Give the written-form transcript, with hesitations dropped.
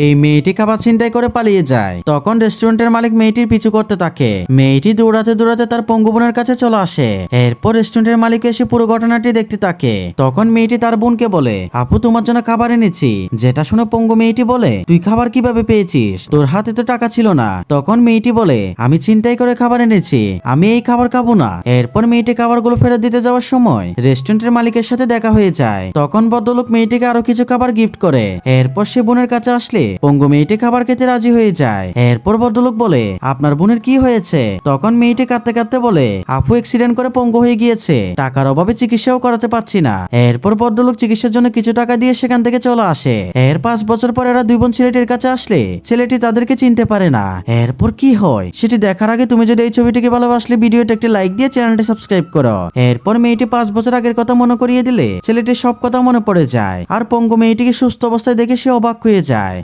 এই মেয়েটি খাবার ছিনতাই করে পালিয়ে যায়। তখন রেস্টুরেন্টের মালিক মেয়েটির পিছু করতে থাকে। মেয়েটি দৌড়াতে দৌড়াতে তার পঙ্গু বোনের কাছে চলে আসে। এরপর রেস্টুরেন্টের মালিক এসে পুরো ঘটনাটি দেখতে থাকে। তখন মেয়েটি তার বোনকে বলে, আপু তোমার জন্য খাবার এনেছি। যেটা শুনে পঙ্গু মেয়েটি বলে, তুই খাবার কিভাবে পেয়েছিস? তোর হাতে তো টাকা ছিল না। তখন মেয়েটি বলে, আমি ছিনতাই করে খাবার এনেছি, আমি এই খাবার খাবো না। এরপর মেয়েটি খাবারগুলো ফেরত দিতে যাওয়ার সময় রেস্টুরেন্টের মালিকের সাথে দেখা হয়ে যায়। তখন ভদ্রলোক মেয়েটিকে আরো কিছু খাবার গিফট করে। এরপর সে বোনের কাছে আসলে পঙ্গু মেয়েটি খাবার খেতে রাজি হয়ে যায়। এরপর ভদ্রলোক বলে, আপনার বোনের কি হয়েছে? তখন মেয়েটি কাঁদতে কাঁদতে বলে, আপু অ্যাক্সিডেন্ট করে পঙ্গু হয়ে গিয়েছে, টাকার অভাবে চিকিৎসাও করাতে পারছি না। এরপর ভদ্রলোক চিকিৎসার জন্য কিছু টাকা দিয়ে সেখান থেকে চলে আসে। এর 5 বছর পর এরা দুই বোন ছেলেটির কাছে আসলে ছেলেটি তাদেরকে চিনতে পারে না। এরপর কি হয় সেটি দেখার আগে তুমি যদি এই ছবিটিকে ভালোবাসলে ভিডিওতে একটি লাইক দিয়ে চ্যানেলটি সাবস্ক্রাইব করো। এরপর মেয়েটি 5 বছর আগের কথা মনে করিয়ে দিলে ছেলেটির সব কথা মনে পড়ে যায়। আর পঙ্গু মেয়েটিকে সুস্থ অবস্থায় দেখে সে অবাক হয়ে যায়।